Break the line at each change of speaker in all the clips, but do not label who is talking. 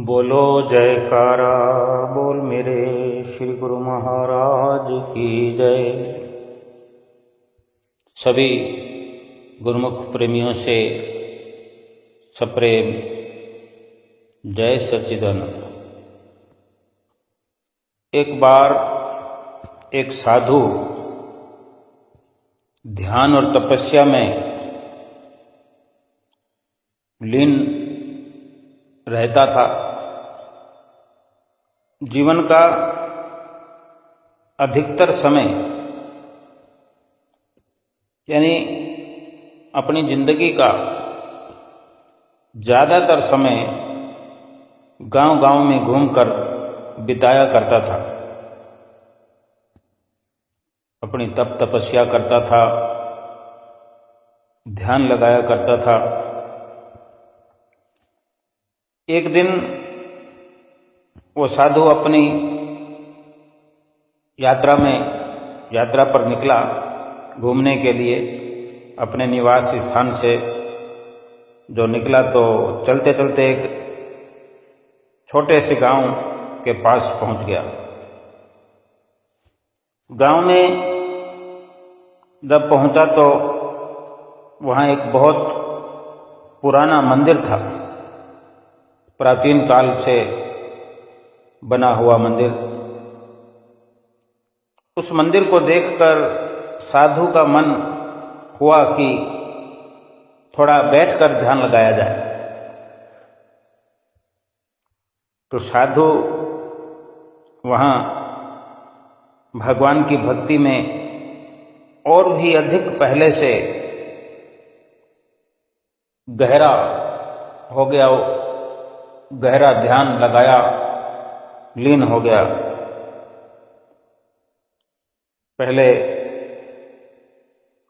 बोलो जयकारा बोल मेरे श्री गुरु महाराज की जय। सभी गुरुमुख प्रेमियों से सप्रेम जय सच्चिदानंद। एक बार एक साधु ध्यान और तपस्या में लीन रहता था। जीवन का अधिकतर समय यानी अपनी जिंदगी का ज़्यादातर समय गांव-गांव में घूमकर बिताया करता था। अपनी तप तपस्या करता था, ध्यान लगाया करता था। एक दिन वो साधु अपनी यात्रा पर निकला घूमने के लिए। अपने निवास स्थान से जो निकला तो चलते चलते एक छोटे से गांव के पास पहुंच गया। गांव में जब पहुंचा तो वहां एक बहुत पुराना मंदिर था, प्राचीन काल से बना हुआ मंदिर। उस मंदिर को देखकर साधु का मन हुआ कि थोड़ा बैठकर ध्यान लगाया जाए। तो साधु वहाँ भगवान की भक्ति में और भी अधिक पहले से गहरा हो गया, गहरा ध्यान लगाया, लीन हो गया। पहले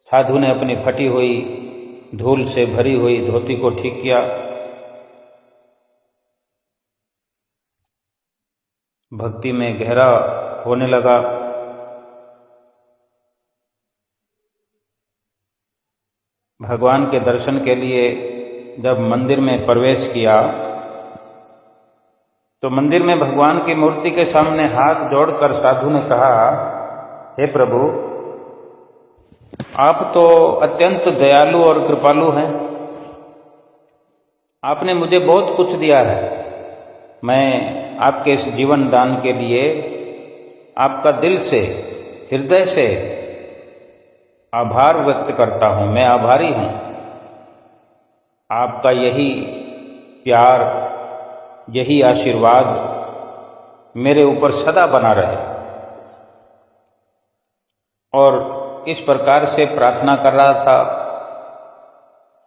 साधु ने अपनी फटी हुई धूल से भरी हुई धोती को ठीक किया। भक्ति में गहरा होने लगा। भगवान के दर्शन के लिए जब मंदिर में प्रवेश किया तो मंदिर में भगवान की मूर्ति के सामने हाथ जोड़कर साधु ने कहा, हे प्रभु, आप तो अत्यंत दयालु और कृपालु हैं। आपने मुझे बहुत कुछ दिया है। मैं आपके इस जीवन दान के लिए आपका दिल से, हृदय से आभार व्यक्त करता हूँ। मैं आभारी हूँ। आपका यही प्यार, यही आशीर्वाद मेरे ऊपर सदा बना रहे। और इस प्रकार से प्रार्थना कर रहा था,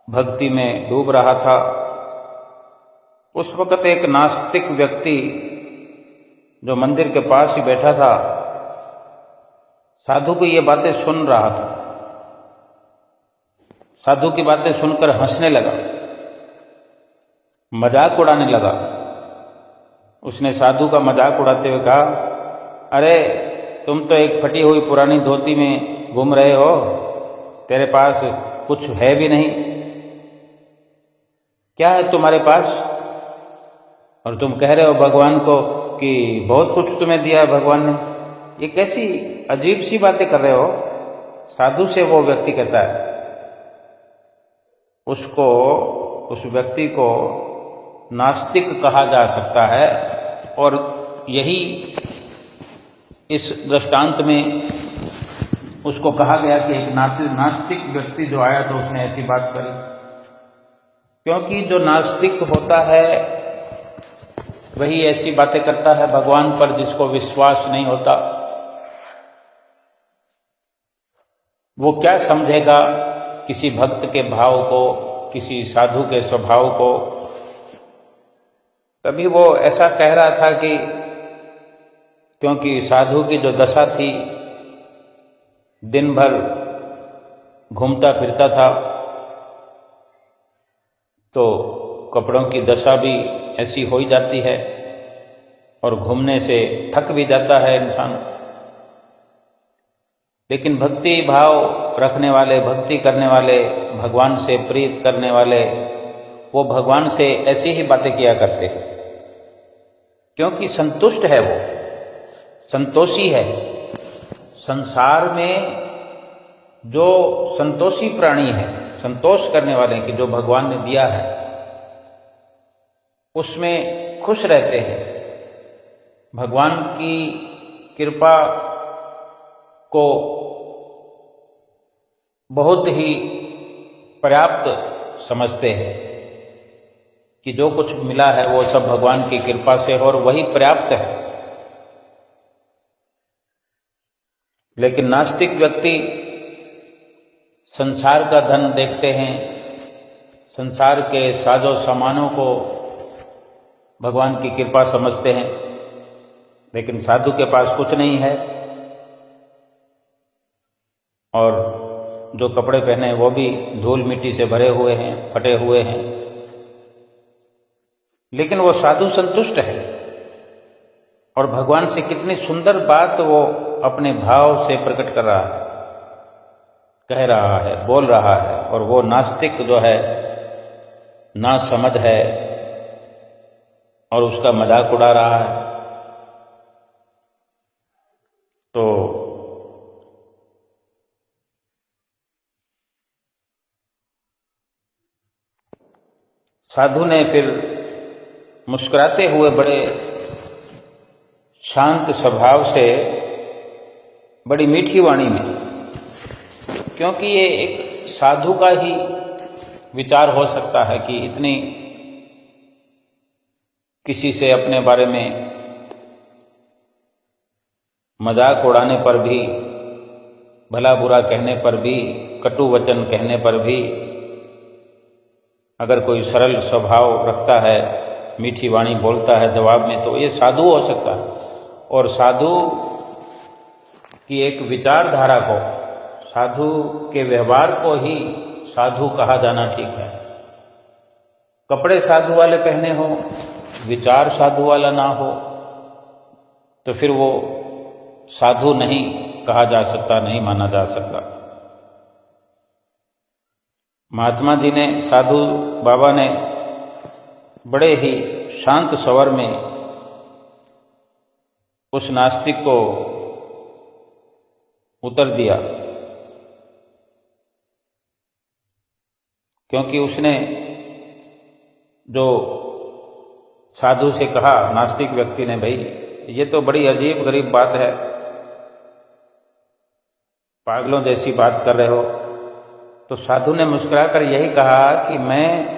भक्ति में डूब रहा था। उस वक्त एक नास्तिक व्यक्ति जो मंदिर के पास ही बैठा था, साधु की ये बातें सुन रहा था। साधु की बातें सुनकर हंसने लगा, मजाक उड़ाने लगा। उसने साधु का मजाक उड़ाते हुए कहा, अरे तुम तो एक फटी हुई पुरानी धोती में घूम रहे हो, तेरे पास कुछ है भी नहीं। क्या है तुम्हारे पास? और तुम कह रहे हो भगवान को कि बहुत कुछ तुम्हें दिया है भगवान ने। ये कैसी अजीब सी बातें कर रहे हो? साधु से वो व्यक्ति कहता है। उस व्यक्ति को नास्तिक कहा जा सकता है। और यही इस दृष्टांत में उसको कहा गया कि एक नास्तिक व्यक्ति जो आया तो उसने ऐसी बात करी। क्योंकि जो नास्तिक होता है वही ऐसी बातें करता है भगवान पर जिसको विश्वास नहीं होता। वो क्या समझेगा किसी भक्त के भाव को, किसी साधु के स्वभाव को। तभी वो ऐसा कह रहा था कि क्योंकि साधु की जो दशा थी, दिन भर घूमता फिरता था, तो कपड़ों की दशा भी ऐसी हो ही जाती है और घूमने से थक भी जाता है इंसान। लेकिन भक्ति भाव रखने वाले, भक्ति करने वाले, भगवान से प्रीत करने वाले, वो भगवान से ऐसी ही बातें किया करते हैं। क्योंकि संतुष्ट है, वो संतोषी है। संसार में जो संतोषी प्राणी है, संतोष करने वाले कि जो भगवान ने दिया है उसमें खुश रहते हैं। भगवान की कृपा को बहुत ही पर्याप्त समझते हैं कि जो कुछ मिला है वो सब भगवान की कृपा से और वही पर्याप्त है। लेकिन नास्तिक व्यक्ति संसार का धन देखते हैं, संसार के साजो सामानों को भगवान की कृपा समझते हैं, लेकिन साधु के पास कुछ नहीं है और जो कपड़े पहने वो भी धूल मिट्टी से भरे हुए हैं, फटे हुए हैं, लेकिन वो साधु संतुष्ट है। और भगवान से कितनी सुंदर बात वो अपने भाव से प्रकट कर रहा है, कह रहा है, बोल रहा है। और वो नास्तिक जो है, ना समझ है और उसका मजाक उड़ा रहा है। तो साधु ने फिर मुस्कुराते हुए बड़े शांत स्वभाव से, बड़ी मीठी वाणी में, क्योंकि ये एक साधु का ही विचार हो सकता है कि इतनी किसी से अपने बारे में मजाक उड़ाने पर भी, भला बुरा कहने पर भी, कटु वचन कहने पर भी अगर कोई सरल स्वभाव रखता है, मीठी वाणी बोलता है जवाब में, तो ये साधु हो सकता है। और साधु की एक विचारधारा को, साधु के व्यवहार को ही साधु कहा जाना ठीक है। कपड़े साधु वाले पहने हो, विचार साधु वाला ना हो, तो फिर वो साधु नहीं कहा जा सकता, नहीं माना जा सकता। महात्मा जी ने, साधु बाबा ने बड़े ही शांत स्वर में उस नास्तिक को उत्तर दिया, क्योंकि उसने जो साधु से कहा, नास्तिक व्यक्ति ने, भाई ये तो बड़ी अजीब गरीब बात है, पागलों जैसी बात कर रहे हो। तो साधु ने मुस्कुराकर यही कहा कि मैं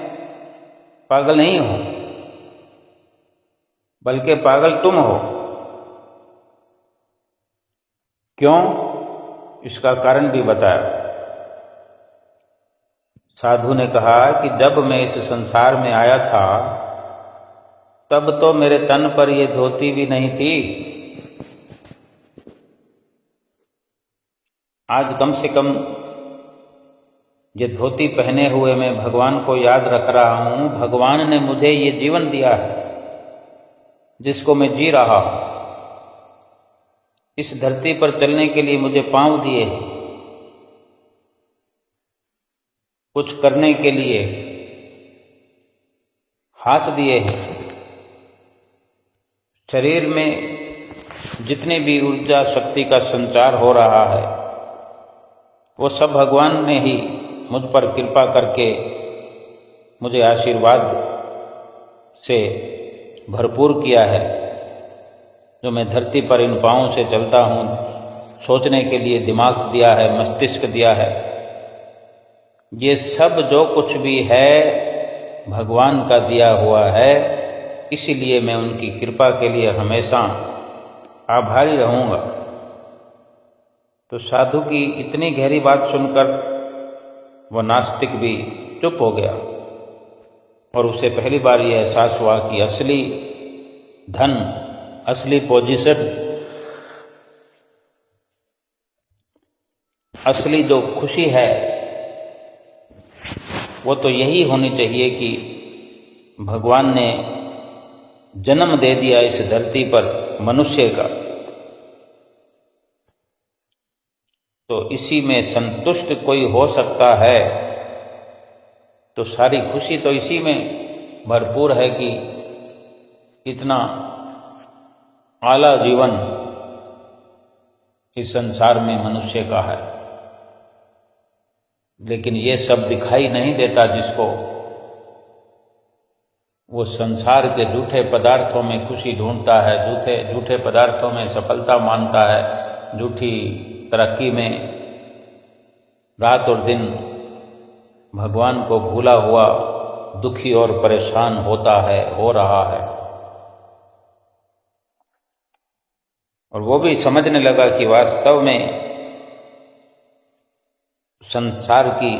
पागल नहीं हूं, बल्कि पागल तुम हो। क्यों? इसका कारण भी बताया। साधु ने कहा कि जब मैं इस संसार में आया था तब तो मेरे तन पर ये धोती भी नहीं थी। आज कम से कम ये धोती पहने हुए मैं भगवान को याद रख रहा हूं। भगवान ने मुझे ये जीवन दिया है जिसको मैं जी रहा हूं। इस धरती पर चलने के लिए मुझे पांव दिए हैं, कुछ करने के लिए हाथ दिए हैं। शरीर में जितनी भी ऊर्जा शक्ति का संचार हो रहा है वो सब भगवान ने ही मुझ पर कृपा करके मुझे आशीर्वाद से भरपूर किया है। जो मैं धरती पर इन पाँवों से चलता हूँ, सोचने के लिए दिमाग दिया है, मस्तिष्क दिया है, ये सब जो कुछ भी है भगवान का दिया हुआ है। इसीलिए मैं उनकी कृपा के लिए हमेशा आभारी रहूँगा। तो साधु की इतनी गहरी बात सुनकर वह नास्तिक भी चुप हो गया और उसे पहली बार यह एहसास हुआ कि असली धन, असली पोजीशन, असली जो खुशी है वो तो यही होनी चाहिए कि भगवान ने जन्म दे दिया इस धरती पर मनुष्य का, तो इसी में संतुष्ट कोई हो सकता है। तो सारी खुशी तो इसी में भरपूर है कि इतना आला जीवन इस संसार में मनुष्य का है, लेकिन ये सब दिखाई नहीं देता जिसको, वो संसार के झूठे पदार्थों में खुशी ढूंढता है, झूठे पदार्थों में सफलता मानता है, झूठी तरक्की में रात और दिन भगवान को भूला हुआ दुखी और परेशान हो रहा है। और वो भी समझने लगा कि वास्तव में संसार की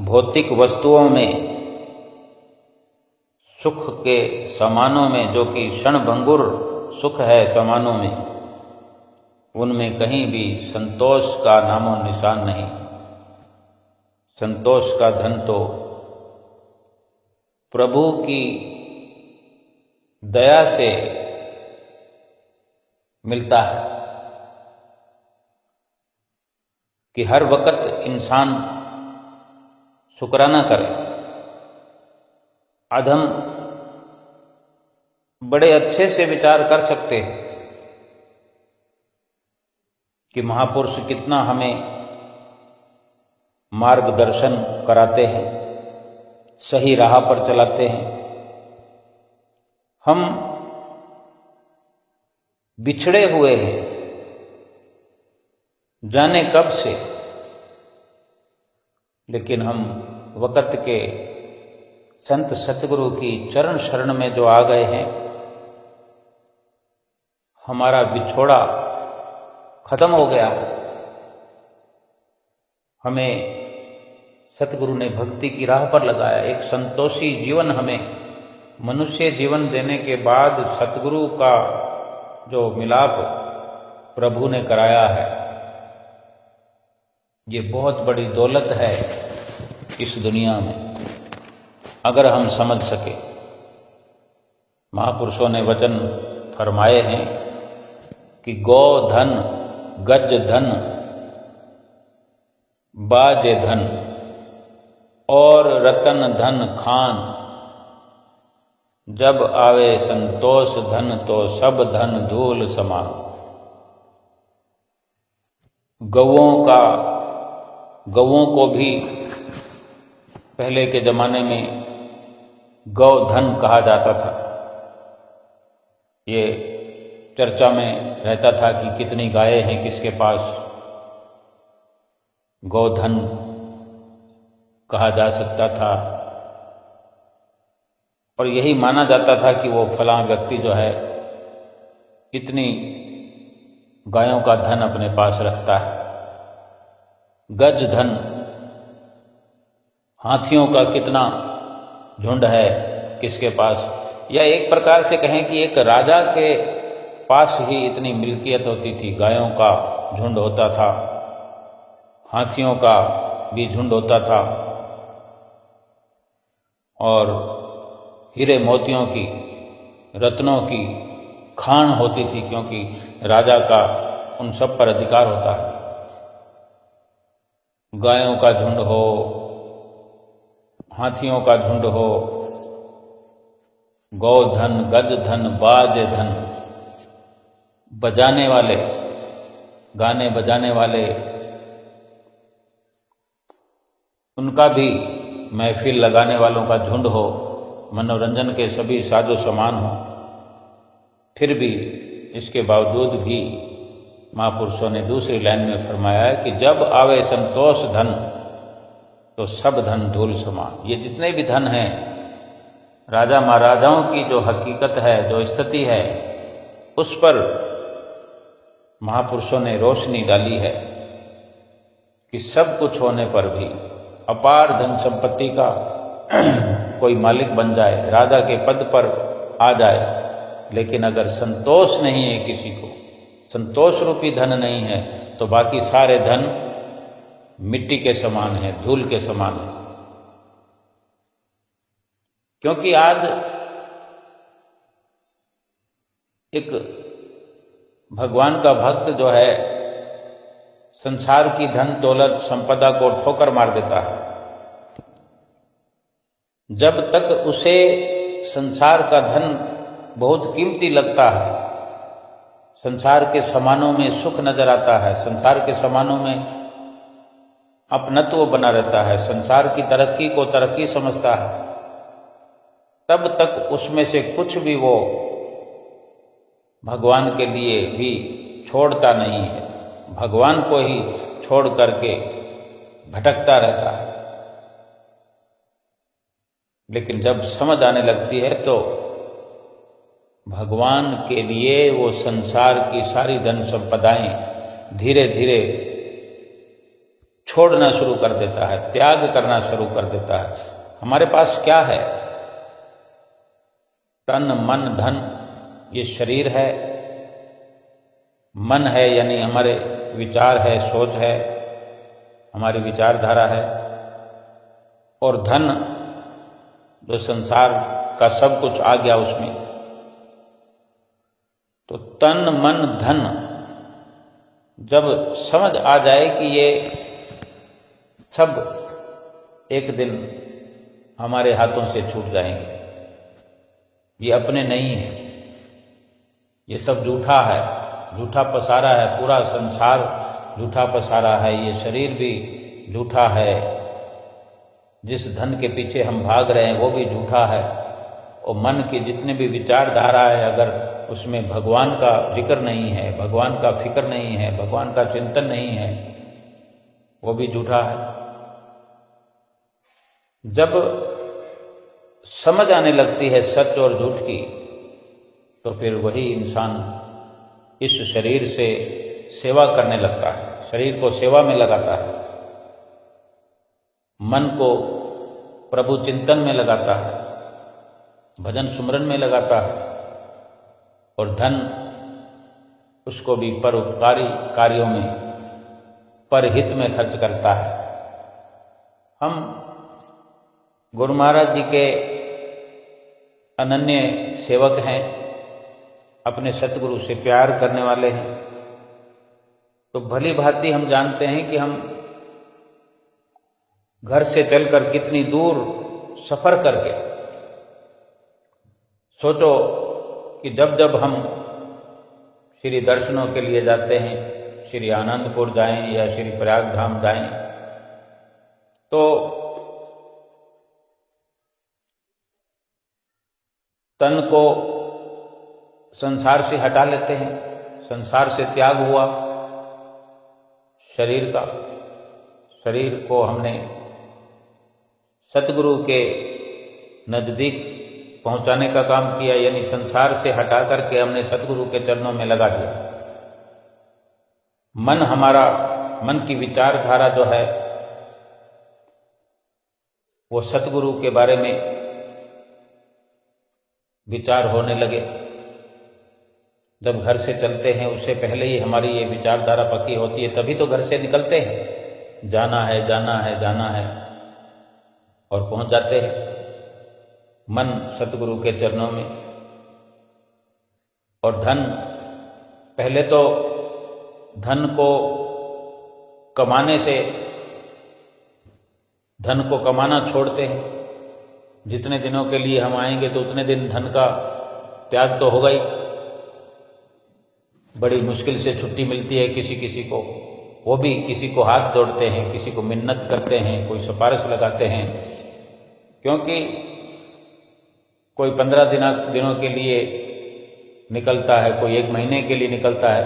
भौतिक वस्तुओं में सुख के सामानों में, जो कि क्षणभंगुर सुख है सामानों में, उनमें कहीं भी संतोष का नामो निशान नहीं। संतोष का धन तो प्रभु की दया से मिलता है कि हर वक्त इंसान शुक्राना करे। आज हम बड़े अच्छे से विचार कर सकते हैं कि महापुरुष कितना हमें मार्गदर्शन कराते हैं, सही राह पर चलाते हैं। हम बिछड़े हुए हैं जाने कब से, लेकिन हम वक़्त के संत सतगुरु की चरण शरण में जो आ गए हैं, हमारा बिछोड़ा खत्म हो गया। हमें सतगुरु ने भक्ति की राह पर लगाया। एक संतोषी जीवन हमें मनुष्य जीवन देने के बाद सतगुरु का जो मिलाप प्रभु ने कराया है, ये बहुत बड़ी दौलत है इस दुनिया में, अगर हम समझ सके। महापुरुषों ने वचन फरमाए हैं कि गौ धन, गज धन, बाज धन और रतन धन खान, जब आवे संतोष धन तो सब धन धूल समान। गौओं को भी पहले के जमाने में गौधन कहा जाता था। ये चर्चा में रहता था कि कितनी गायें हैं किसके पास, गौधन कहा जा सकता था। और यही माना जाता था कि वो फलां व्यक्ति जो है इतनी गायों का धन अपने पास रखता है। गज धन, हाथियों का कितना झुंड है किसके पास, या एक प्रकार से कहें कि एक राजा के पास ही इतनी मिल्कियत होती थी। गायों का झुंड होता था, हाथियों का भी झुंड होता था, और हीरे मोतियों की, रत्नों की खान होती थी, क्योंकि राजा का उन सब पर अधिकार होता है। गायों का झुंड हो, हाथियों का झुंड हो, गौधन, गज धन, बाज धन, बजाने वाले, गाने बजाने वाले, उनका भी, महफिल लगाने वालों का झुंड हो, मनोरंजन के सभी साजो सामान हो, फिर भी इसके बावजूद भी महापुरुषों ने दूसरी लाइन में फरमाया है कि जब आवे संतोष धन तो सब धन धूल समान। ये जितने भी धन हैं, राजा महाराजाओं की जो हकीकत है, जो स्थिति है, उस पर महापुरुषों ने रोशनी डाली है कि सब कुछ होने पर भी, अपार धन संपत्ति का कोई मालिक बन जाए, राजा के पद पर आ जाए, लेकिन अगर संतोष नहीं है किसी को, संतोष रूपी धन नहीं है, तो बाकी सारे धन मिट्टी के समान है, धूल के समान है। क्योंकि आज एक भगवान का भक्त जो है संसार की धन दौलत संपदा को ठोकर मार देता है। जब तक उसे संसार का धन बहुत कीमती लगता है, संसार के सामानों में सुख नजर आता है, संसार के सामानों में अपनत्व बना रहता है, संसार की तरक्की को तरक्की समझता है, तब तक उसमें से कुछ भी वो भगवान के लिए भी छोड़ता नहीं है, भगवान को ही छोड़ करके भटकता रहता है। लेकिन जब समझ आने लगती है तो भगवान के लिए वो संसार की सारी धन संपदाएं धीरे धीरे छोड़ना शुरू कर देता है, त्याग करना शुरू कर देता है। हमारे पास क्या है? तन मन धन, ये शरीर है, मन है यानी हमारे विचार है, सोच है, हमारी विचारधारा है, और धन जो संसार का सब कुछ आ गया उसमें। तो तन मन धन जब समझ आ जाए कि ये सब एक दिन हमारे हाथों से छूट जाएंगे, ये अपने नहीं है, ये सब झूठा है, झूठा पसारा है, पूरा संसार झूठा पसारा है, ये शरीर भी झूठा है, जिस धन के पीछे हम भाग रहे हैं वो भी झूठा है, और मन की जितने भी विचारधारा है अगर उसमें भगवान का जिक्र नहीं है, भगवान का फिक्र नहीं है, भगवान का चिंतन नहीं है, वो भी झूठा है। जब समझ आने लगती है सच और झूठ की, तो फिर वही इंसान इस शरीर से सेवा करने लगता है, शरीर को सेवा में लगाता है, मन को प्रभु चिंतन में लगाता है, भजन सुमरन में लगाता है, और धन उसको भी परोपकारी कार्यों में परहित में खर्च करता है। हम गुरु महाराज जी के अनन्य सेवक हैं, अपने सतगुरु से प्यार करने वाले हैं, तो भली भांति हम जानते हैं कि हम घर से चलकर कितनी दूर सफर करके, सोचो कि जब जब हम श्री दर्शनों के लिए जाते हैं, श्री आनंदपुर जाएं या श्री प्रयाग धाम जाएं, तो तन को संसार से हटा लेते हैं, संसार से त्याग हुआ शरीर का, शरीर को हमने सतगुरु के नजदीक पहुंचाने का काम किया, यानी संसार से हटा करके हमने सतगुरु के चरणों में लगा दिया। मन हमारा, मन की विचारधारा जो है वो सतगुरु के बारे में विचार होने लगे। जब घर से चलते हैं उससे पहले ही हमारी ये विचारधारा पक्की होती है, तभी तो घर से निकलते हैं, जाना है जाना है जाना है, और पहुंच जाते हैं मन सतगुरु के चरणों में। और धन, पहले तो धन को कमाने से, धन को कमाना छोड़ते हैं, जितने दिनों के लिए हम आएंगे तो उतने दिन धन का त्याग तो होगा ही। बड़ी मुश्किल से छुट्टी मिलती है किसी किसी को, वो भी किसी को हाथ जोड़ते हैं, किसी को मिन्नत करते हैं, कोई सिफारिश लगाते हैं, क्योंकि कोई 15 दिनों के लिए निकलता है, कोई 1 महीने के लिए निकलता है,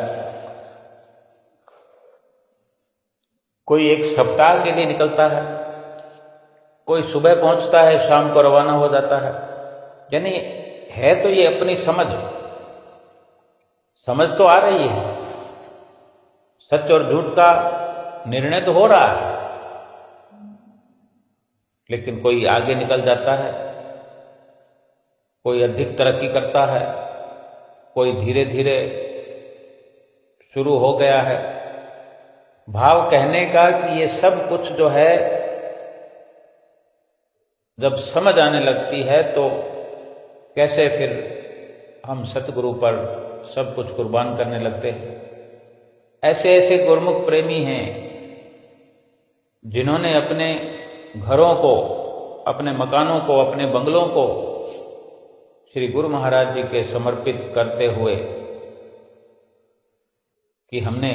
कोई 1 सप्ताह के लिए निकलता है, कोई सुबह पहुंचता है, शाम को रवाना हो जाता है। यानी है तो ये अपनी समझ तो आ रही है, सच और झूठ का निर्णय तो हो रहा है, लेकिन कोई आगे निकल जाता है, कोई अधिक तरक्की करता है, कोई धीरे धीरे शुरू हो गया है। भाव कहने का कि ये सब कुछ जो है जब समझ आने लगती है तो कैसे फिर हम सतगुरु पर सब कुछ कुर्बान करने लगते हैं। ऐसे ऐसे गुरमुख प्रेमी हैं जिन्होंने अपने घरों को, अपने मकानों को, अपने बंगलों को श्री गुरु महाराज जी के समर्पित करते हुए कि हमने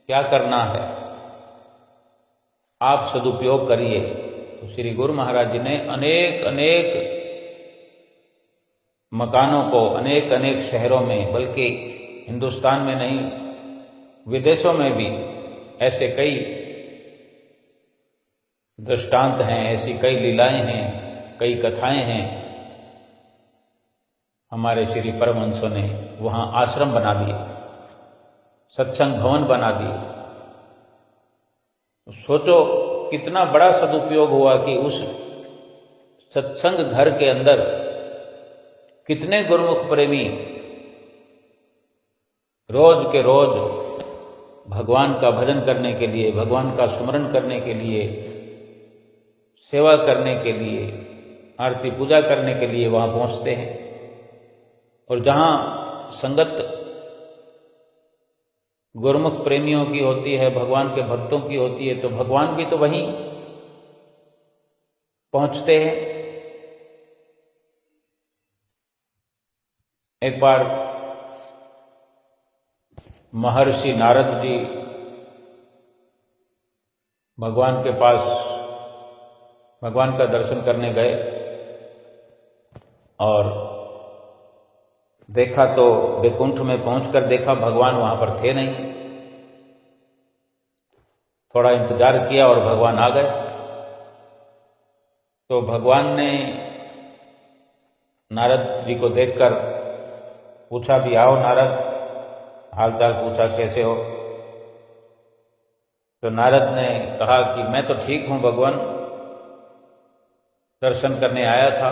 क्या करना है, आप सदुपयोग करिए। तो श्री गुरु महाराज जी ने अनेक अनेक मकानों को अनेक अनेक शहरों में, बल्कि हिंदुस्तान में नहीं विदेशों में भी ऐसे कई दृष्टांत हैं, ऐसी कई लीलाएं हैं, कई कथाएं हैं। हमारे श्री परमहंसों ने वहां आश्रम बना दिए, सत्संग भवन बना दिए। सोचो कितना बड़ा सदुपयोग हुआ कि उस सत्संग घर के अंदर कितने गुरुमुख प्रेमी रोज के रोज भगवान का भजन करने के लिए, भगवान का स्मरण करने के लिए, सेवा करने के लिए, आरती पूजा करने के लिए वहां पहुंचते हैं। और जहां संगत गुरुमुख प्रेमियों की होती है, भगवान के भक्तों की होती है, तो भगवान भी तो वहीं पहुंचते हैं। एक बार महर्षि नारद जी भगवान के पास भगवान का दर्शन करने गए और देखा तो वैकुंठ में पहुंचकर देखा भगवान वहां पर थे नहीं। थोड़ा इंतजार किया और भगवान आ गए। तो भगवान ने नारद जी को देखकर पूछा भी, आओ नारद, हालचाल पूछा, कैसे हो? तो नारद ने कहा कि मैं तो ठीक हूं भगवान, दर्शन करने आया था,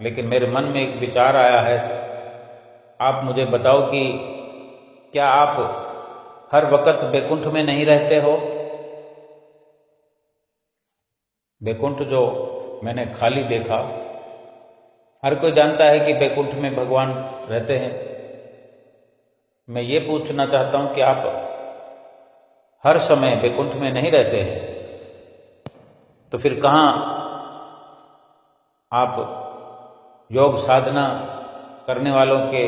लेकिन मेरे मन में एक विचार आया है। आप मुझे बताओ कि क्या आप हर वक्त वैकुंठ में नहीं रहते हो? वैकुंठ जो मैंने खाली देखा, हर कोई जानता है कि वैकुंठ में भगवान रहते हैं। मैं ये पूछना चाहता हूं कि आप हर समय वैकुंठ में नहीं रहते हैं, तो फिर कहाँ आप योग साधना करने वालों के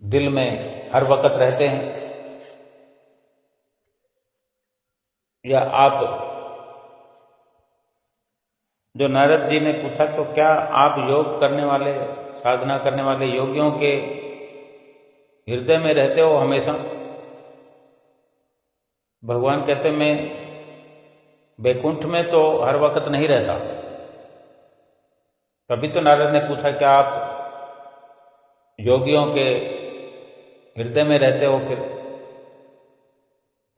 दिल में हर वक्त रहते हैं? या आप, जो नारद जी ने पूछा, तो क्या आप योग करने वाले, साधना करने वाले योगियों के हृदय में रहते हो हमेशा? भगवान कहते, मैं वैकुंठ में तो हर वक्त नहीं रहता। तभी तो नारद ने पूछा, क्या आप योगियों के हृदय में रहते हो? फिर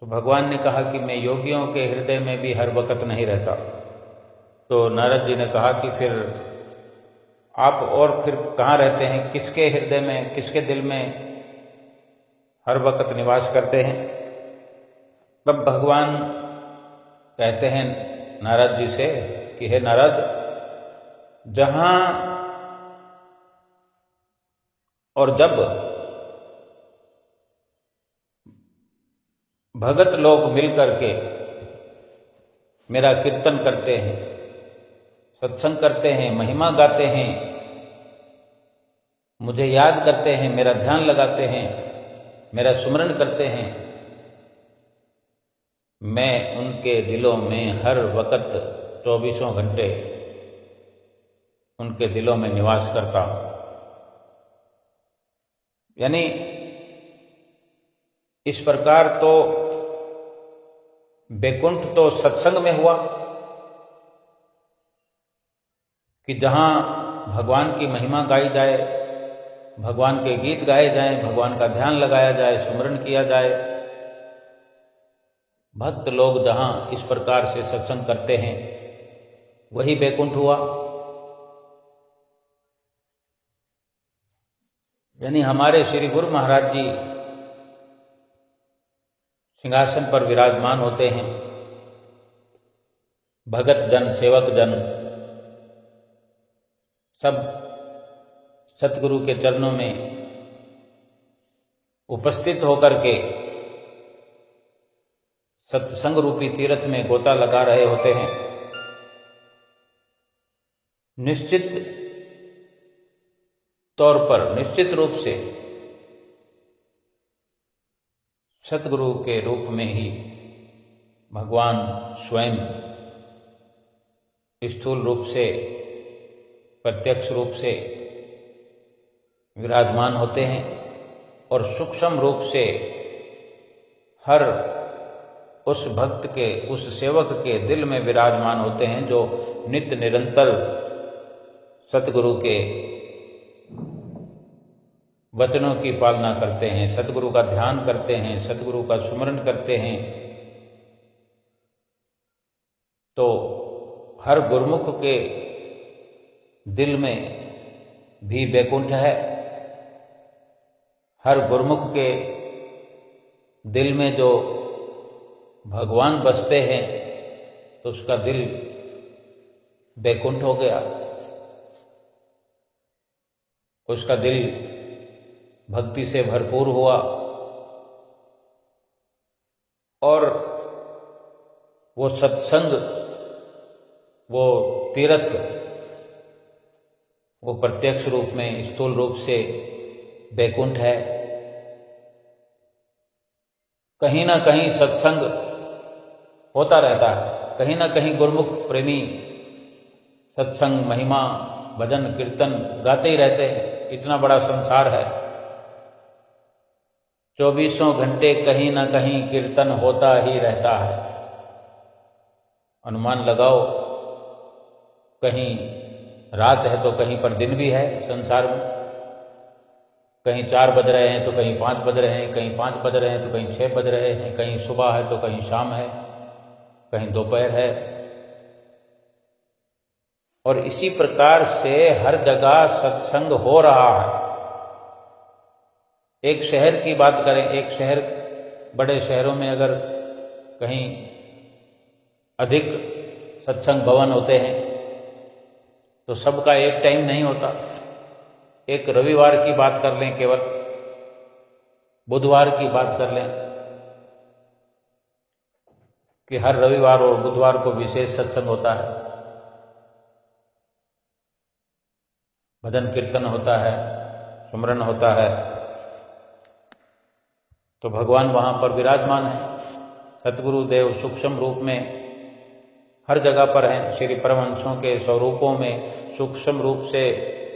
तो भगवान ने कहा कि मैं योगियों के हृदय में भी हर वक्त नहीं रहता। तो नारद जी ने कहा कि फिर आप और फिर कहाँ रहते हैं? किसके हृदय में, किसके दिल में हर वक्त निवास करते हैं? तब भगवान कहते हैं नारद जी से कि हे नारद, जहां और जब भगत लोग मिलकर के मेरा कीर्तन करते हैं, सत्संग करते हैं, महिमा गाते हैं, मुझे याद करते हैं, मेरा ध्यान लगाते हैं, मेरा सुमरण करते हैं, मैं उनके दिलों में हर वक्त 24 घंटे उनके दिलों में निवास करता हूं। यानी इस प्रकार तो वैकुंठ तो सत्संग में हुआ कि जहां भगवान की महिमा गाई जाए, भगवान के गीत गाए जाएं, भगवान का ध्यान लगाया जाए, सुमरण किया जाए। भक्त लोग जहां इस प्रकार से सत्संग करते हैं, वही वैकुंठ हुआ। यानी हमारे श्री गुरु महाराज जी सिंहासन पर विराजमान होते हैं। भगत जन, सेवक जन सब सतगुरु के चरणों में उपस्थित होकर के सत्संग रूपी तीर्थ में गोता लगा रहे होते हैं। निश्चित तौर पर, निश्चित रूप से सतगुरु के रूप में ही भगवान स्वयं स्थूल रूप से, प्रत्यक्ष रूप से विराजमान होते हैं और सूक्ष्म रूप से हर उस भक्त के, उस सेवक के दिल में विराजमान होते हैं जो नित्य निरंतर सतगुरु के वचनों की पालना करते हैं, सतगुरु का ध्यान करते हैं, सतगुरु का सुमरन करते हैं। तो हर गुरुमुख के दिल में भी वैकुंठ है। हर गुरुमुख के दिल में जो भगवान बसते हैं तो उसका दिल वैकुंठ हो गया, उसका दिल भक्ति से भरपूर हुआ और वो सत्संग, वो तीर्थ, वो प्रत्यक्ष रूप में, स्थूल रूप से वैकुंठ है। कहीं ना कहीं सत्संग होता रहता है, कहीं ना कहीं गुरुमुख प्रेमी सत्संग, महिमा, भजन, कीर्तन गाते ही रहते हैं। इतना बड़ा संसार है, 24 घंटे कहीं ना कहीं कीर्तन होता ही रहता है। अनुमान लगाओ, कहीं रात है तो कहीं पर दिन भी है संसार में। कहीं 4 बज रहे हैं तो कहीं 5 बज रहे हैं, कहीं 5 बज रहे हैं तो कहीं 6 बज रहे हैं, कहीं सुबह है तो कहीं शाम है, कहीं दोपहर है। और इसी प्रकार से हर जगह सत्संग हो रहा है। एक शहर की बात करें, एक शहर, बड़े शहरों में अगर कहीं अधिक सत्संग भवन होते हैं तो सबका एक टाइम नहीं होता। एक रविवार की बात कर लें, केवल बुधवार की बात कर लें कि हर रविवार और बुधवार को विशेष सत्संग होता है, भजन कीर्तन होता है, सुमरन होता है। तो भगवान वहां पर विराजमान है। सतगुरु देव सूक्ष्म रूप में हर जगह पर हैं। श्री परमहंसों के स्वरूपों में सूक्ष्म रूप से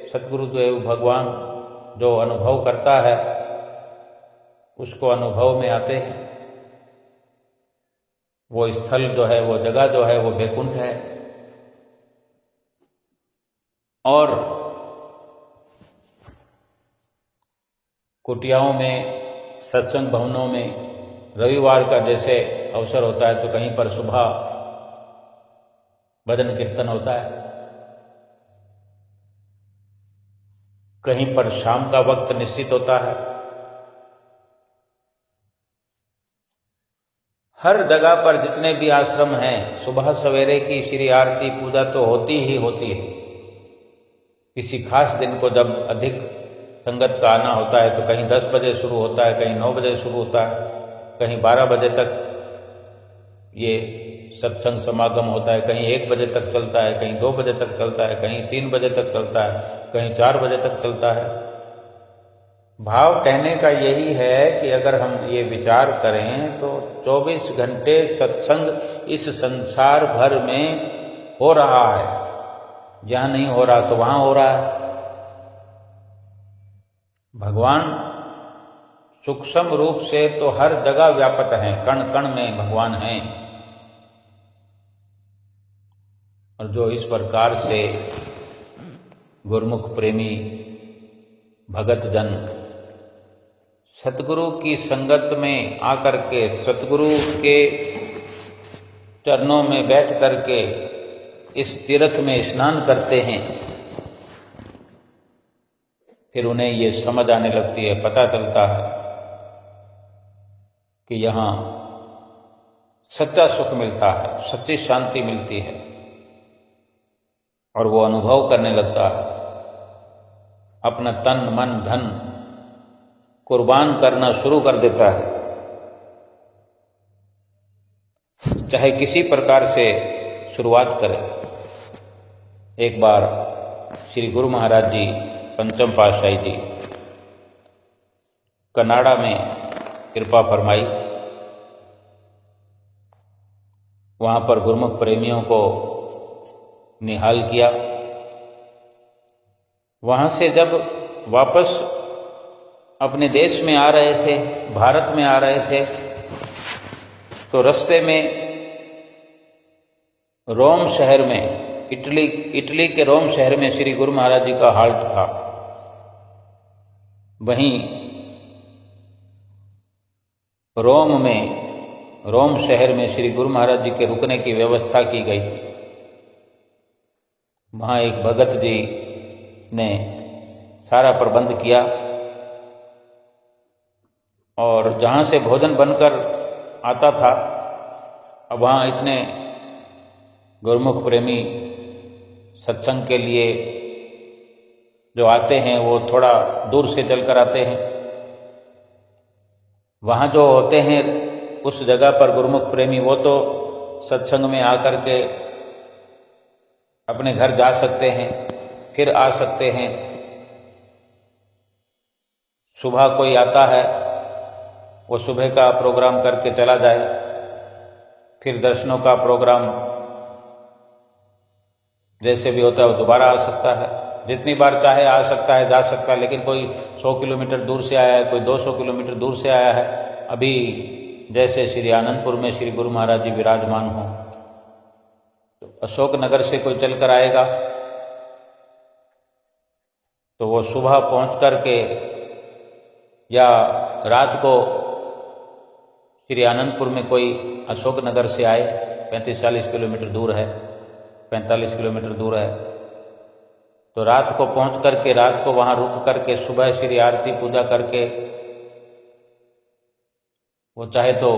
सतगुरुदेव भगवान जो अनुभव करता है उसको अनुभव में आते हैं। वो स्थल जो है, वो जगह जो है, वो वैकुंठ है। और कुटियाओं में, सत्संग भवनों में रविवार का जैसे अवसर होता है तो कहीं पर सुबह भजन कीर्तन होता है, कहीं पर शाम का वक्त निश्चित होता है। हर जगह पर जितने भी आश्रम हैं, सुबह सवेरे की श्री आरती पूजा तो होती ही होती है। किसी खास दिन को जब अधिक संगत का आना होता है तो कहीं 10 बजे शुरू होता है, कहीं 9 बजे शुरू होता है, कहीं 12 बजे तक ये सत्संग समागम होता है, कहीं 1 बजे तक चलता है, कहीं 2 बजे तक चलता है, कहीं 3 बजे तक चलता है, कहीं 4 बजे तक चलता है। भाव कहने का यही है कि अगर हम ये विचार करें तो 24 घंटे सत्संग इस संसार भर में हो रहा है। जहां नहीं हो रहा तो वहां हो रहा है। भगवान सूक्ष्म रूप से तो हर जगह व्यापक हैं, कण कण में भगवान हैं। और जो इस प्रकार से गुरुमुख प्रेमी भगत जन सतगुरु की संगत में आकर के, सतगुरु के चरणों में बैठ करके इस तीर्थ में स्नान करते हैं, फिर उन्हें ये समझ आने लगती है, पता चलता है कि यहाँ सच्चा सुख मिलता है, सच्ची शांति मिलती है। और वो अनुभव करने लगता है, अपना तन मन धन कुर्बान करना शुरू कर देता है। चाहे किसी प्रकार से शुरुआत करे। एक बार श्री गुरु महाराज जी, पंचम पातशाही जी कनाडा में कृपा फरमाई। वहाँ पर गुरुमुख प्रेमियों को निहाल किया। वहाँ से जब वापस अपने देश में आ रहे थे, भारत में आ रहे थे, तो रास्ते में रोम शहर में, इटली के रोम शहर में श्री गुरु महाराज जी का हाल्ट था। वहीं रोम शहर में श्री गुरु महाराज जी के रुकने की व्यवस्था की गई थी। वहाँ एक भगत जी ने सारा प्रबंध किया और जहाँ से भोजन बनकर आता था, अब वहाँ इतने गुरुमुख प्रेमी सत्संग के लिए जो आते हैं वो थोड़ा दूर से चलकर आते हैं। वहाँ जो होते हैं उस जगह पर गुरुमुख प्रेमी, वो तो सत्संग में आकर के अपने घर जा सकते हैं, फिर आ सकते हैं। सुबह कोई आता है, वो सुबह का प्रोग्राम करके चला जाए, फिर दर्शनों का प्रोग्राम जैसे भी होता है वो दोबारा आ सकता है, जितनी बार चाहे आ सकता है, जा सकता है। लेकिन कोई 100 किलोमीटर दूर से आया है, कोई 200 किलोमीटर दूर से आया है, अभी जैसे श्री आनंदपुर में श्री गुरु महाराज जी विराजमान हों, तो अशोक नगर से कोई चलकर आएगा तो वो सुबह पहुंच कर के या रात को श्री आनंदपुर में कोई अशोक नगर से आए, 35-40 किलोमीटर दूर है, 45 किलोमीटर दूर है, तो रात को पहुंच करके रात को वहाँ रुक करके सुबह श्री आरती पूजा करके वो चाहे तो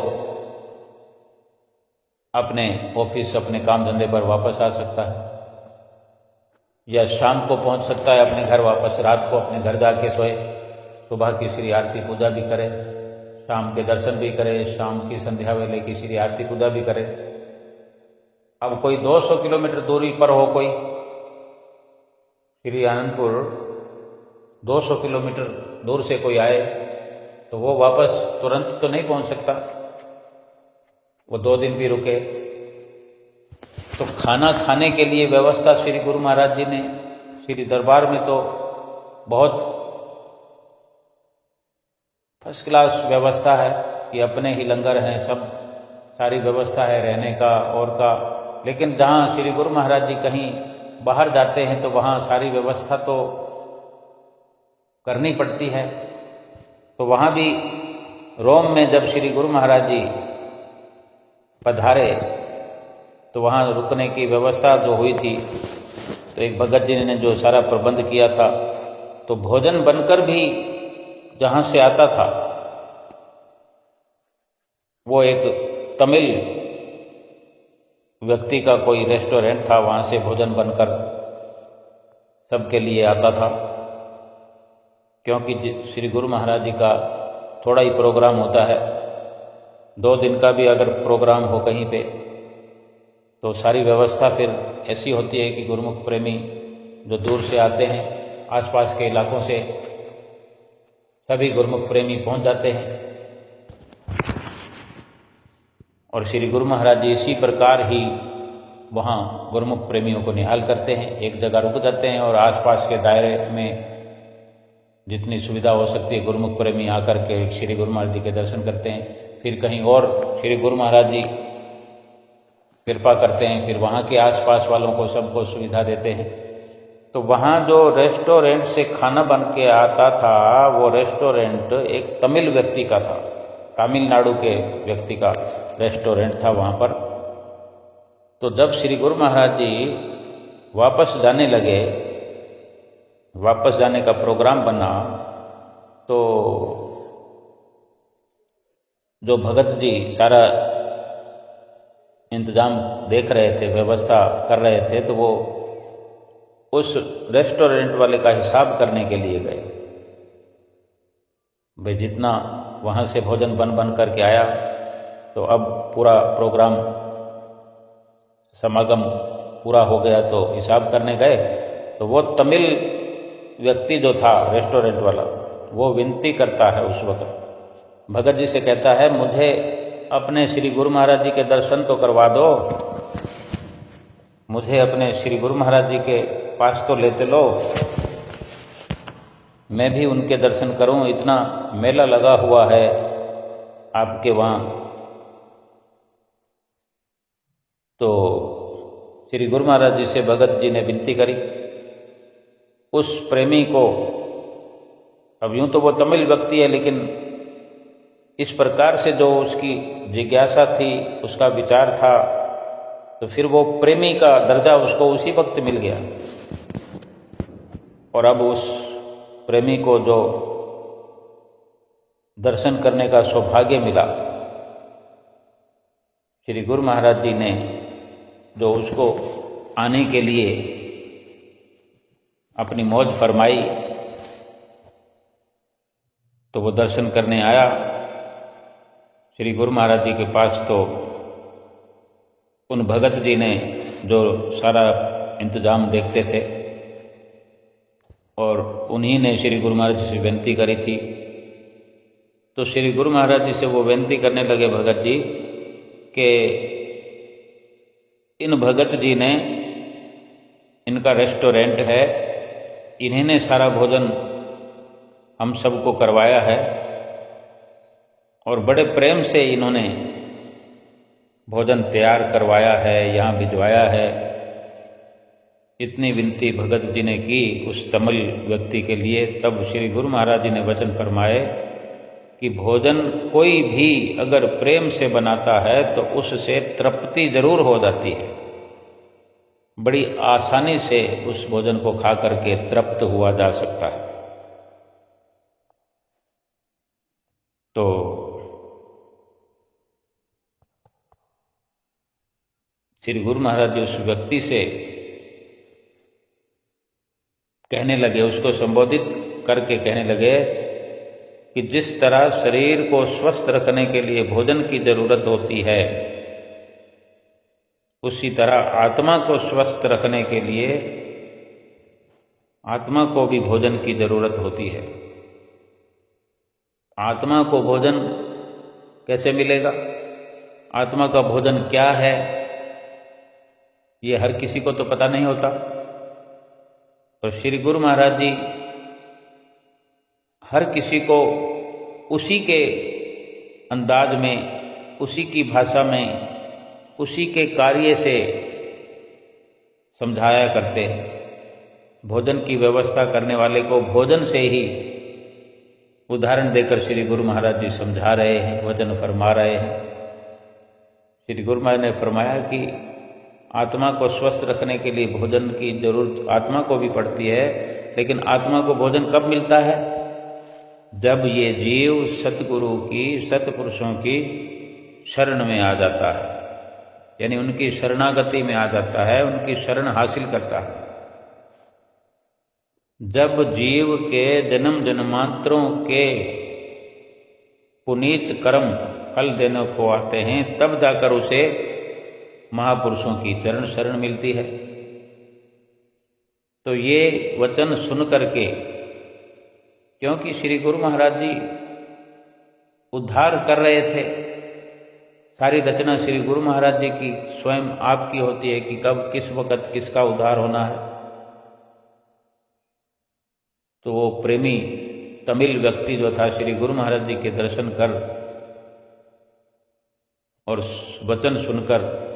अपने ऑफिस, अपने काम धंधे पर वापस आ सकता है, या शाम को पहुंच सकता है अपने घर वापस, रात को अपने घर जाके सोए, सुबह की श्री आरती पूजा भी करे, शाम के दर्शन भी करे, शाम की संध्या वेले की श्री आरती पूजा भी करे। अब कोई 200 किलोमीटर दूरी पर हो, कोई श्री आनंदपुर 200 किलोमीटर दूर से कोई आए, तो वो वापस तुरंत तो नहीं पहुंच सकता, वो 2 दिन भी रुके। तो खाना खाने के लिए व्यवस्था श्री गुरु महाराज जी ने, श्री दरबार में तो बहुत फर्स्ट क्लास व्यवस्था है कि अपने ही लंगर हैं, सब सारी व्यवस्था है रहने का और का। लेकिन जहाँ श्री गुरु महाराज जी कहीं बाहर जाते हैं तो वहाँ सारी व्यवस्था तो करनी पड़ती है। तो वहाँ भी रोम में जब श्री गुरु महाराज जी पधारे तो वहाँ रुकने की व्यवस्था जो हुई थी, तो एक भगत जी ने जो सारा प्रबंध किया था, तो भोजन बनकर भी जहाँ से आता था वो एक तमिल व्यक्ति का कोई रेस्टोरेंट था, वहाँ से भोजन बनकर सबके लिए आता था। क्योंकि श्री गुरु महाराज जी का थोड़ा ही प्रोग्राम होता है, 2 दिन का भी अगर प्रोग्राम हो कहीं पे, तो सारी व्यवस्था फिर ऐसी होती है कि गुरुमुख प्रेमी जो दूर से आते हैं, आसपास के इलाकों से सभी गुरुमुख प्रेमी पहुंच जाते हैं। और श्री गुरु महाराज जी इसी प्रकार ही वहाँ गुरुमुख प्रेमियों को निहाल करते हैं, एक जगह रुक जाते हैं और आसपास के दायरे में जितनी सुविधा हो सकती है गुरुमुख प्रेमी आकर के श्री गुरु महाराज जी के दर्शन करते हैं। फिर कहीं और श्री गुरु महाराज जी कृपा करते हैं, फिर वहाँ के आसपास वालों को सबको सुविधा देते हैं। तो वहाँ जो रेस्टोरेंट से खाना बन के आता था, वो रेस्टोरेंट एक तमिल व्यक्ति का था, तमिलनाडु के व्यक्ति का रेस्टोरेंट था वहाँ पर। तो जब श्री गुरु महाराज जी वापस जाने लगे, वापस जाने का प्रोग्राम बना, तो जो भगत जी सारा इंतजाम देख रहे थे, व्यवस्था कर रहे थे, तो वो उस रेस्टोरेंट वाले का हिसाब करने के लिए गए। भाई जितना वहाँ से भोजन बन करके आया, तो अब पूरा प्रोग्राम समागम पूरा हो गया, तो हिसाब करने गए। तो वो तमिल व्यक्ति जो था रेस्टोरेंट वाला, वो विनती करता है उस वक्त, भगत जी से कहता है, मुझे अपने श्री गुरु महाराज जी के दर्शन तो करवा दो, मुझे अपने श्री गुरु महाराज जी के पास तो ले चलो, मैं भी उनके दर्शन करूं, इतना मेला लगा हुआ है आपके वहाँ। तो श्री गुरु महाराज जी से भगत जी ने विनती करी। उस प्रेमी को, अब यूं तो वो तमिल व्यक्ति है, लेकिन इस प्रकार से जो उसकी जिज्ञासा थी, उसका विचार था, तो फिर वो प्रेमी का दर्जा उसको उसी वक्त मिल गया। और अब उस प्रेमी को जो दर्शन करने का सौभाग्य मिला, श्री गुरु महाराज जी ने जो उसको आने के लिए अपनी मौज फरमाई, तो वो दर्शन करने आया श्री गुरु महाराज जी के पास। तो उन भगत जी ने जो सारा इंतजाम देखते थे, और उन्हीं ने श्री गुरु महाराज जी से विनती करी थी। तो श्री गुरु महाराज जी से वो विनती करने लगे भगत जी कि इन भगत जी ने, इनका रेस्टोरेंट है, इन्हीं ने सारा भोजन हम सबको करवाया है, और बड़े प्रेम से इन्होंने भोजन तैयार करवाया है, यहाँ भिजवाया है। इतनी विनती भगत जी ने की उस तमिल व्यक्ति के लिए। तब श्री गुरु महाराज जी ने वचन फरमाए कि भोजन कोई भी अगर प्रेम से बनाता है तो उससे तृप्ति जरूर हो जाती है, बड़ी आसानी से उस भोजन को खा करके तृप्त हुआ जा सकता है। तो श्री गुरु महाराज जी उस व्यक्ति से कहने लगे, उसको संबोधित करके कहने लगे कि जिस तरह शरीर को स्वस्थ रखने के लिए भोजन की जरूरत होती है, उसी तरह आत्मा को स्वस्थ रखने के लिए आत्मा को भी भोजन की जरूरत होती है। आत्मा को भोजन कैसे मिलेगा? आत्मा का भोजन क्या है, ये हर किसी को तो पता नहीं होता। और श्री गुरु महाराज जी हर किसी को उसी के अंदाज में, उसी की भाषा में, उसी के कार्य से समझाया करते हैं। भोजन की व्यवस्था करने वाले को भोजन से ही उदाहरण देकर श्री गुरु महाराज जी समझा रहे हैं, वचन फरमा रहे हैं। श्री गुरु महाराज ने फरमाया कि आत्मा को स्वस्थ रखने के लिए भोजन की जरूरत आत्मा को भी पड़ती है, लेकिन आत्मा को भोजन कब मिलता है? जब ये जीव सतगुरु की, सतपुरुषों की शरण में आ जाता है, यानी उनकी शरणागति में आ जाता है, उनकी शरण हासिल करता है। जब जीव के जन्म जन्मांतरों के पुनीत कर्म फल देने को आते हैं, तब जाकर उसे महापुरुषों की चरण शरण मिलती है। तो ये वचन सुन करके, क्योंकि श्री गुरु महाराज जी उद्धार कर रहे थे, सारी रचना श्री गुरु महाराज जी की स्वयं आपकी होती है कि कब किस वक़्त किसका उद्धार होना है। तो वो प्रेमी तमिल व्यक्ति जो था, श्री गुरु महाराज जी के दर्शन कर और वचन सुनकर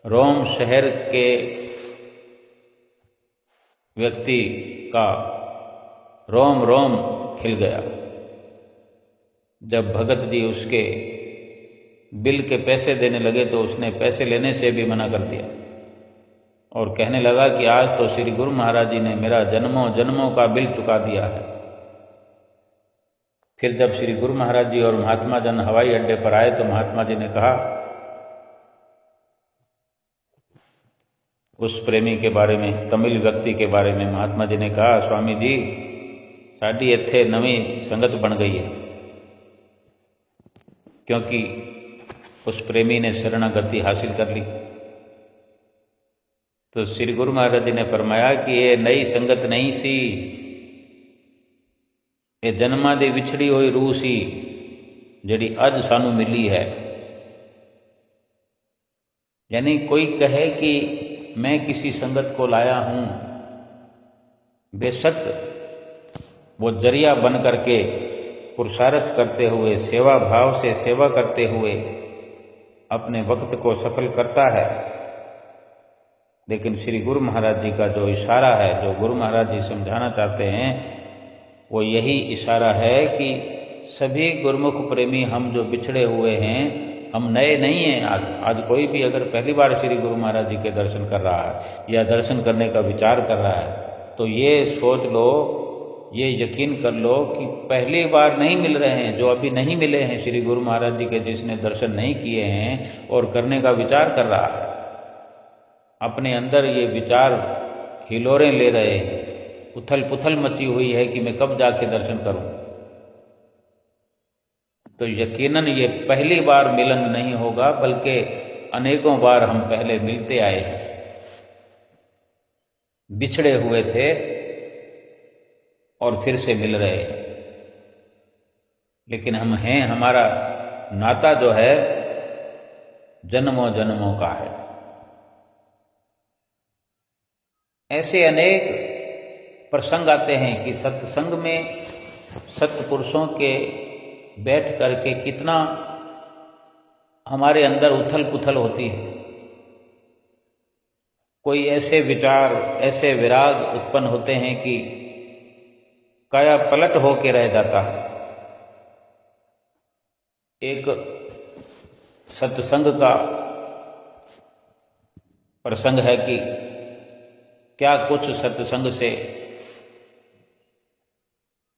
रोम शहर के व्यक्ति का रोम रोम खिल गया। जब भगत जी उसके बिल के पैसे देने लगे तो उसने पैसे लेने से भी मना कर दिया और कहने लगा कि आज तो श्री गुरु महाराज जी ने मेरा जन्मों जन्मों का बिल चुका दिया है। फिर जब श्री गुरु महाराज जी और महात्मा जन हवाई अड्डे पर आए तो महात्मा जी ने कहा, उस प्रेमी के बारे में, तमिल व्यक्ति के बारे में महात्मा जी ने कहा, स्वामी जी साड़ी इत्थे नवी संगत बन गई है, क्योंकि उस प्रेमी ने शरणागति हासिल कर ली। तो श्री गुरु महाराज जी ने फरमाया कि ये नई संगत नहीं सी, ये जन्मा दी विछड़ी हुई रूह सी, ਜਿਹੜੀ ਅੱਜ ਸਾਨੂੰ ਮਿਲੀ है। यानी कोई कहे कि मैं किसी संगत को लाया हूं, बेशक वो जरिया बन करके पुरुषार्थ करते हुए, सेवा भाव से सेवा करते हुए अपने वक्त को सफल करता है, लेकिन श्री गुरु महाराज जी का जो इशारा है, जो गुरु महाराज जी समझाना चाहते हैं, वो यही इशारा है कि सभी गुरुमुख प्रेमी हम जो बिछड़े हुए हैं, हम नए नहीं हैं। आज कोई भी अगर पहली बार श्री गुरु महाराज जी के दर्शन कर रहा है या दर्शन करने का विचार कर रहा है, तो ये सोच लो, ये यकीन कर लो कि पहली बार नहीं मिल रहे हैं। जो अभी नहीं मिले हैं श्री गुरु महाराज जी के, जिसने दर्शन नहीं किए हैं और करने का विचार कर रहा है, अपने अंदर ये विचार हिलोरें ले रहे हैं, उथल पुथल मची हुई है कि मैं कब जाके दर्शन करूं, तो यकीनन ये पहली बार मिलन नहीं होगा, बल्कि अनेकों बार हम पहले मिलते आए हैं, बिछड़े हुए थे और फिर से मिल रहे हैं। लेकिन हम हैं, हमारा नाता जो है जन्मों जन्मों का है। ऐसे अनेक प्रसंग आते हैं कि सत्संग में सत्पुरुषों के बैठ करके कितना हमारे अंदर उथल पुथल होती है। कोई ऐसे विचार, ऐसे विराग उत्पन्न होते हैं कि काया पलट होके रह जाता है। एक सत्संग का प्रसंग है कि क्या कुछ सत्संग से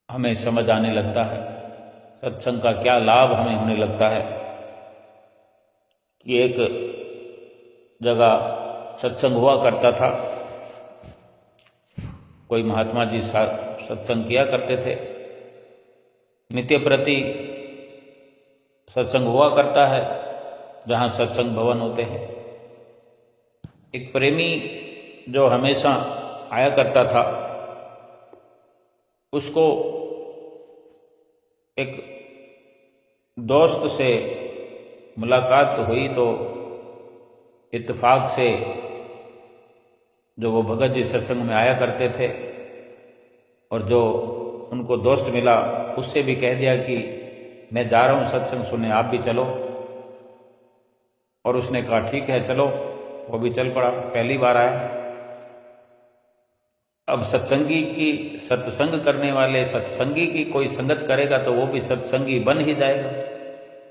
हमें समझ आने लगता है, सत्संग का क्या लाभ हमें होने लगता है। कि एक जगह सत्संग हुआ करता था, कोई महात्मा जी सत्संग किया करते थे, नित्य प्रति सत्संग हुआ करता है जहाँ सत्संग भवन होते हैं। एक प्रेमी जो हमेशा आया करता था, उसको एक दोस्त से मुलाकात हुई, तो इत्तेफाक से जो वो भगत जी सत्संग में आया करते थे और जो उनको दोस्त मिला, उससे भी कह दिया कि मैं जा रहा हूँ सत्संग सुनने, आप भी चलो। और उसने कहा ठीक है चलो, वो भी चल पड़ा, पहली बार आया। अब सत्संगी की, सत्संग करने वाले सत्संगी की कोई संगत करेगा तो वो भी सत्संगी बन ही जाएगा।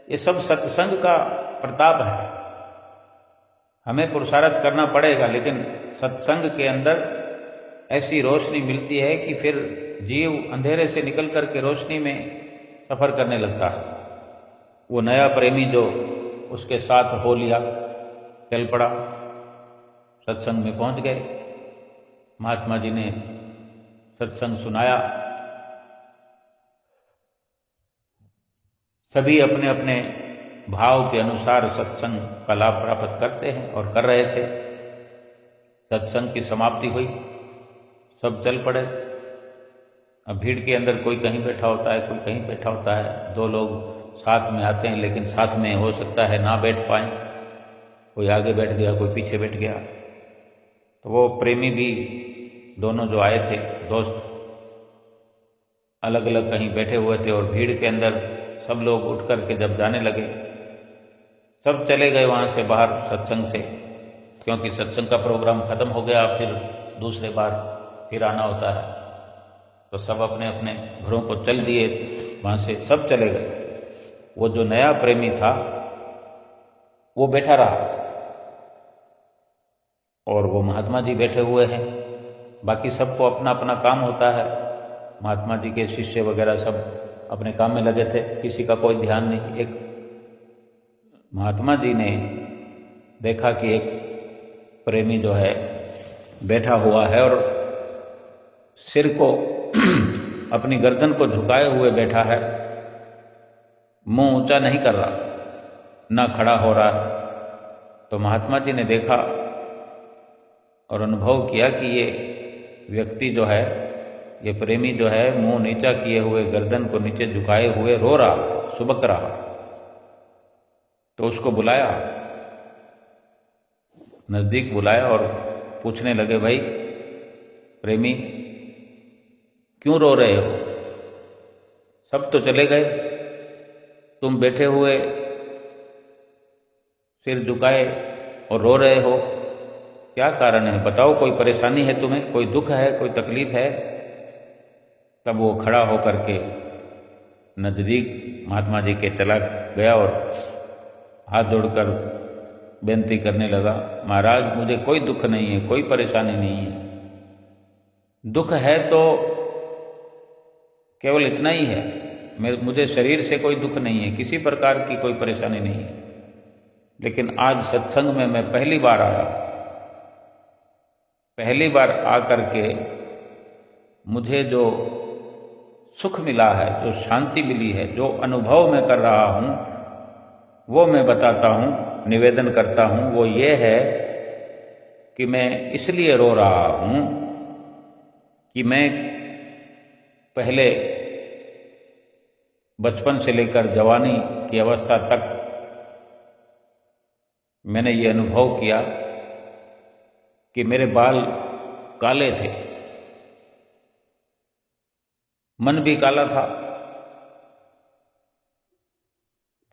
ये सब सत्संग का प्रताप है। हमें पुरुषार्थ करना पड़ेगा, लेकिन सत्संग के अंदर ऐसी रोशनी मिलती है कि फिर जीव अंधेरे से निकल कर के रोशनी में सफर करने लगता है। वो नया प्रेमी जो उसके साथ हो लिया, चल पड़ा, सत्संग में पहुंच गए। महात्मा जी ने सत्संग सुनाया, सभी अपने अपने भाव के अनुसार सत्संग का लाभ प्राप्त करते हैं और कर रहे थे। सत्संग की समाप्ति हुई, सब चल पड़े। अब भीड़ के अंदर कोई कहीं बैठा होता है, कोई कहीं बैठा होता है। दो लोग साथ में आते हैं, लेकिन साथ में हो सकता है ना बैठ पाए, कोई आगे बैठ गया, कोई पीछे बैठ गया। तो वो प्रेमी भी, दोनों जो आए थे दोस्त, अलग अलग कहीं बैठे हुए थे और भीड़ के अंदर सब लोग उठ कर के जब जाने लगे, सब चले गए वहाँ से बाहर सत्संग से, क्योंकि सत्संग का प्रोग्राम खत्म हो गया, फिर दूसरे बार फिर आना होता है। तो सब अपने अपने घरों को चल दिए, वहाँ से सब चले गए। वो जो नया प्रेमी था वो बैठा रहा और वो महात्मा जी बैठे हुए हैं। बाकी सबको अपना अपना काम होता है। महात्मा जी के शिष्य वगैरह सब अपने काम में लगे थे, किसी का कोई ध्यान नहीं। एक महात्मा जी ने देखा कि एक प्रेमी जो है बैठा हुआ है और सिर को अपनी गर्दन को झुकाए हुए बैठा है, मुंह ऊंचा नहीं कर रहा, ना खड़ा हो रहा। तो महात्मा जी ने देखा और अनुभव किया कि ये व्यक्ति जो है, ये प्रेमी जो है, मुंह नीचा किए हुए, गर्दन को नीचे झुकाए हुए रो रहा, सुबक रहा। तो उसको बुलाया, नज़दीक बुलाया और पूछने लगे, भाई प्रेमी क्यों रो रहे हो? सब तो चले गए, तुम बैठे हुए सिर झुकाए और रो रहे हो, क्या कारण है? बताओ, कोई परेशानी है तुम्हें, कोई दुख है, कोई तकलीफ है? तब वो खड़ा होकर के नज़दीक महात्मा जी के चला गया और हाथ जोड़कर बेनती करने लगा, महाराज मुझे कोई दुख नहीं है, कोई परेशानी नहीं है। दुख है तो केवल इतना ही है, मुझे शरीर से कोई दुख नहीं है, किसी प्रकार की कोई परेशानी नहीं है। लेकिन आज सत्संग में मैं पहली बार आया, पहली बार आकर के मुझे जो सुख मिला है, जो शांति मिली है, जो अनुभव मैं कर रहा हूँ, वो मैं बताता हूँ, निवेदन करता हूँ। वो ये है कि मैं इसलिए रो रहा हूँ कि मैं पहले बचपन से लेकर जवानी की अवस्था तक मैंने ये अनुभव किया कि मेरे बाल काले थे, मन भी काला था,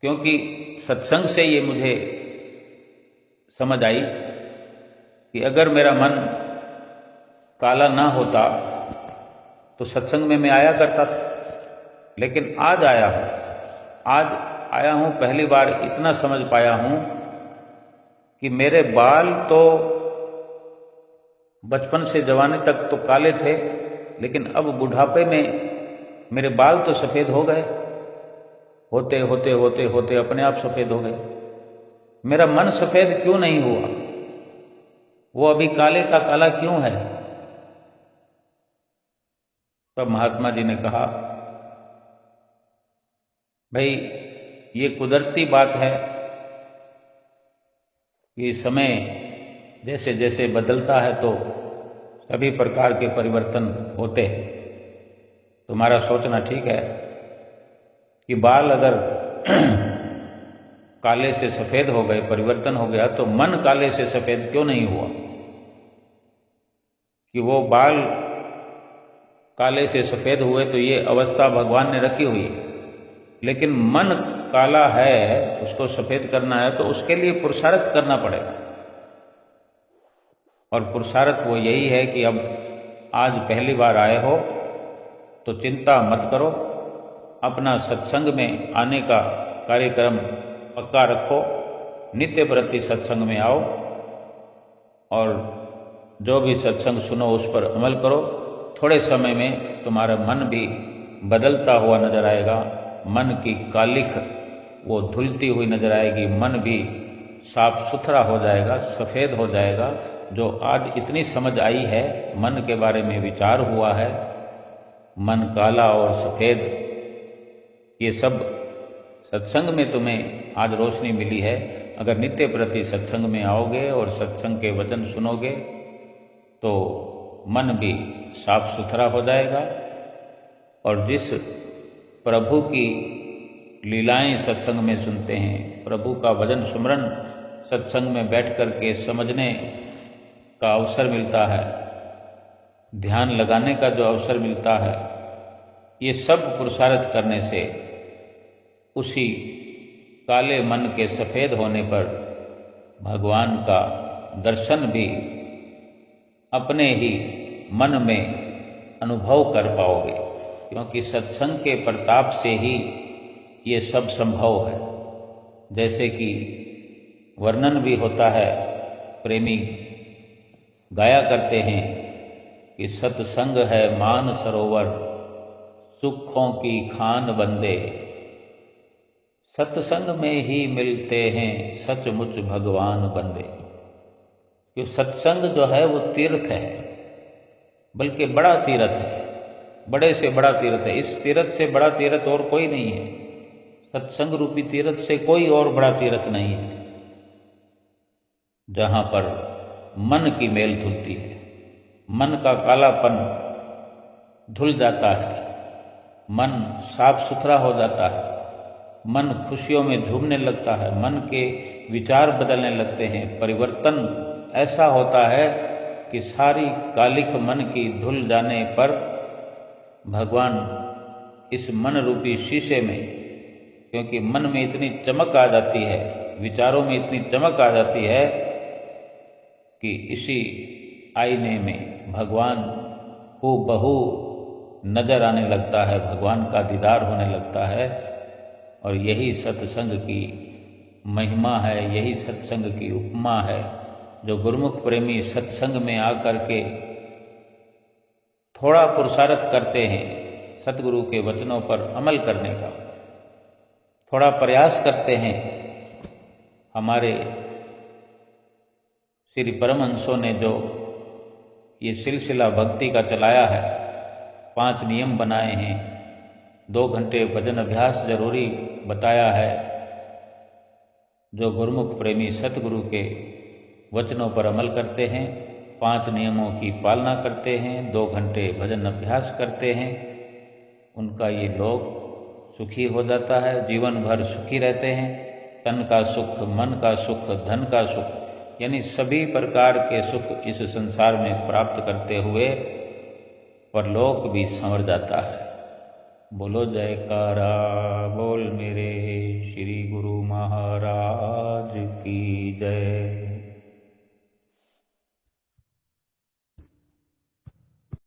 क्योंकि सत्संग से ये मुझे समझ आई कि अगर मेरा मन काला ना होता तो सत्संग में मैं आया करता था। लेकिन आज आया हूँ, पहली बार इतना समझ पाया हूँ कि मेरे बाल तो बचपन से जवानी तक तो काले थे, लेकिन अब बुढ़ापे में मेरे बाल तो सफ़ेद हो गए, होते होते होते होते अपने आप सफ़ेद हो गए। मेरा मन सफ़ेद क्यों नहीं हुआ? वो अभी काले का काला क्यों है? तब महात्मा जी ने कहा, भाई ये कुदरती बात है कि समय जैसे जैसे बदलता है तो सभी प्रकार के परिवर्तन होते हैं। तुम्हारा सोचना ठीक है कि बाल अगर काले से सफ़ेद हो गए, परिवर्तन हो गया, तो मन काले से सफ़ेद क्यों नहीं हुआ? कि वो बाल काले से सफ़ेद हुए तो ये अवस्था भगवान ने रखी हुई है, लेकिन मन काला है, उसको सफ़ेद करना है तो उसके लिए पुरुषार्थ करना पड़ेगा। और पुरुषार्थ वो यही है कि अब आज पहली बार आए हो तो चिंता मत करो, अपना सत्संग में आने का कार्यक्रम पक्का रखो, नित्य प्रति सत्संग में आओ और जो भी सत्संग सुनो उस पर अमल करो। थोड़े समय में तुम्हारा मन भी बदलता हुआ नजर आएगा, मन की कालिख वो धुलती हुई नजर आएगी, मन भी साफ सुथरा हो जाएगा, सफ़ेद हो जाएगा। जो आज इतनी समझ आई है, मन के बारे में विचार हुआ है, मन काला और सफ़ेद, ये सब सत्संग में तुम्हें आज रोशनी मिली है। अगर नित्य प्रति सत्संग में आओगे और सत्संग के वचन सुनोगे तो मन भी साफ सुथरा हो जाएगा। और जिस प्रभु की लीलाएं सत्संग में सुनते हैं, प्रभु का भजन सुमरन सत्संग में बैठ कर के समझने का अवसर मिलता है, ध्यान लगाने का जो अवसर मिलता है, ये सब पुरुषार्थ करने से उसी काले मन के सफ़ेद होने पर भगवान का दर्शन भी अपने ही मन में अनुभव कर पाओगे, क्योंकि सत्संग के प्रताप से ही ये सब संभव है। जैसे कि वर्णन भी होता है, प्रेमी गाया करते हैं कि सत्संग है मान सरोवर, सुखों की खान बंदे, सत्संग में ही मिलते हैं सचमुच भगवान बंदे। क्यों सत्संग जो है वो तीर्थ है, बल्कि बड़ा तीर्थ है, बड़े से बड़ा तीर्थ है। इस तीर्थ से बड़ा तीर्थ और कोई नहीं है। सत्संग रूपी तीर्थ से कोई और बड़ा तीर्थ नहीं है, जहाँ पर मन की मेल धुलती है, मन का कालापन धुल जाता है, मन साफ सुथरा हो जाता है, मन खुशियों में झूमने लगता है, मन के विचार बदलने लगते हैं। परिवर्तन ऐसा होता है कि सारी कालिख मन की धुल जाने पर भगवान इस मन रूपी शीशे में, क्योंकि मन में इतनी चमक आ जाती है, विचारों में इतनी चमक आ जाती है कि इसी आईने में भगवान हूबहू नजर आने लगता है, भगवान का दीदार होने लगता है। और यही सत्संग की महिमा है, यही सत्संग की उपमा है। जो गुरुमुख प्रेमी सत्संग में आकर के थोड़ा पुरुषार्थ करते हैं सतगुरु के वचनों पर अमल करने का, थोड़ा प्रयास करते हैं। हमारे श्री परमहंसों ने जो ये सिलसिला भक्ति का चलाया है, 5 नियम बनाए हैं, 2 घंटे भजन अभ्यास जरूरी बताया है। जो गुरुमुख प्रेमी सतगुरु के वचनों पर अमल करते हैं, 5 नियमों की पालना करते हैं, 2 घंटे भजन अभ्यास करते हैं, उनका ये लोक सुखी हो जाता है, जीवन भर सुखी रहते हैं। तन का सुख, मन का सुख, धन का सुख, यानी सभी प्रकार के सुख इस संसार में प्राप्त करते हुए परलोक भी संवर जाता है। बोलो जयकारा बोल मेरे श्री गुरु महाराज की जय।